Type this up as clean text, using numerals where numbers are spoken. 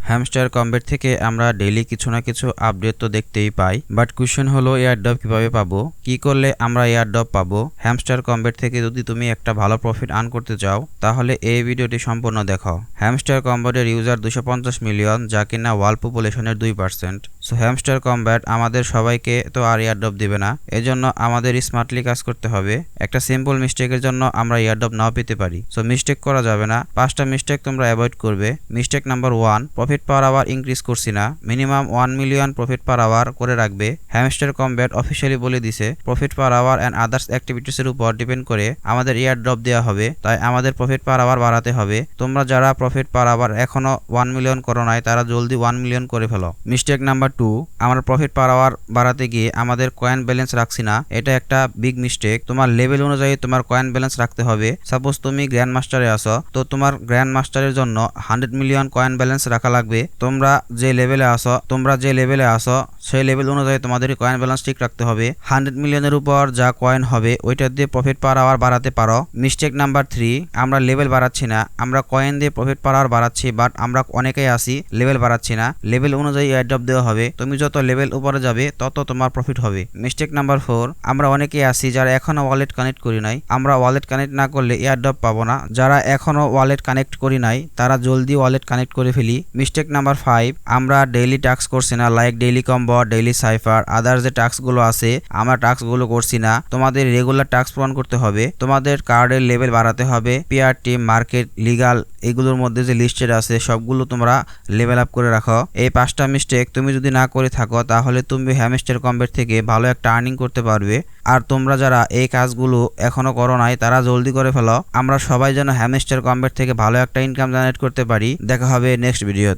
Hamster combat থেকে আমরা daily কিছু না কিছু আপডেট তো দেখতেই পাই, বাট কোয়েশ্চেন হলো এয়ারড্রপ কিভাবে পাবো, কি করলে আমরা এয়ারড্রপ পাবো। হ্যামস্টার কম্বেট থেকে যদি তুমি একটা ভালো প্রফিট আর্ন করতে চাও তাহলে এই ভিডিওটি সম্পূর্ণ দেখো। হ্যামস্টার কম্বেটের ইউজার 250 মিলিয়ন, যা কিনা ওয়ার্ল্ড পপুলেশনের 2%। সো হ্যামস্টার কম্বেট আমাদের সবাইকে তো আর এয়ারড্রপ দিবে না, এজন্য আমাদের স্মার্টলি কাজ করতে হবে। একটা সিম্পল মিস্টেকের জন্য আমরা এয়ারড্রপ নাও পেতে পারি। সো মিস্টেক করা যাবে না, 5টা মিস্টেক তোমরা অ্যাভয়েড করবে। Mistake number 1, profit per hour increase করছি না, minimum 1 million profit per hour করে রাখবে। হ্যামস্টার কম্বেট অফিসিয়ালি বলে দিছে profit per hour and others activities এর উপর ডিপেন্ড করে আমাদের এয়ার ড্রপ দেওয়া হবে, তাই আমাদের প্রফিট পার আওয়ার বাড়াতে হবে। তোমরা যারা প্রফিট পার আওয়ার এখনো 1 মিলিয়ন করো নাই তারা জলদি 1 মিলিয়ন করে ফেলো। মিস্টেক নাম্বার 2, আমরা প্রফিট পার আওয়ার বাড়াতে গিয়ে আমাদের কয়েন ব্যালেন্স রাখছি না, এটা একটা বিগ মিস্টেক। তোমার লেভেল অনুযায়ী তোমার কয়েন ব্যালেন্স রাখতে হবে। সাপোজ তুমি গ্র্যান্ড মাস্টারে আসো, তো তোমার গ্র্যান্ড মাস্টারের জন্য 100 মিলিয়ন কয়েন ব্যালেন্স রাখা লাগবে। তোমরা যে লেভেলে আসো সেই লেভেল অনুযায়ী তোমাদের কয়েন ব্যালেন্স ঠিক রাখতে হবে। 100 মিলিয়নের উপর যা কয়েন হবে ওইটা দিয়ে প্রফিট পার আওয়ার বাড়াতে পারো। মিস্টেক নাম্বার 3, আমরা লেভেল বাড়াচ্ছি না, আমরা কয়েন দিয়ে প্রফিট পার আওয়ার বাড়াচ্ছি, বাট আমরা অনেকেই আসি লেভেল বাড়াচ্ছি না। লেভেল অনুযায়ী এয়ারড্রপ দেওয়া হবে, তুমি যত লেভেল উপরে যাবে তত তোমার প্রফিট হবে। মিস্টেক নাম্বার 4, আমরা অনেকেই আসি যারা এখনো ওয়ালেট কানেক্ট করি নাই, আমরা ওয়ালেট কানেক্ট না করলে এয়ারড্রপ পাবো না। যারা এখনো ওয়ালেট কানেক্ট করি নাই তারা জলদি ওয়ালেট কানেক্ট করে ফেলি। মিস্টেক নাম্বার 5, আমরা ডেইলি টাস্ক করছি না, like daily combo, daily cipher, other যে টাস্কগুলো আছে আমরা টাস্কগুলো করছি না। তোমাদের রেগুলার টাস্ক পূরণ করতে হবে, তোমাদের কার্ডের লেভেল বাড়াতে হবে। পিআর টিম, মার্কেট, লিগাল এগুলোর মধ্যে যে লিস্টেড আছে সবগুলো তোমরা লেভেল আপ করে রাখো। এই 5টা মিস্টেক তুমি যদি না করে থাকো তাহলে তুমি হ্যামস্টার কম্বেট থেকে ভালো একটা আর্নিং করতে পারবে। আর তোমরা যারা এই কাজগুলো এখনো করো নাই তারা জলদি করে ফেলো, আমরা সবাই যেন হ্যামস্টার কম্বেট থেকে ভালো একটা ইনকাম জেনারেট করতে পারি। দেখা হবে নেক্সট ভিডিও।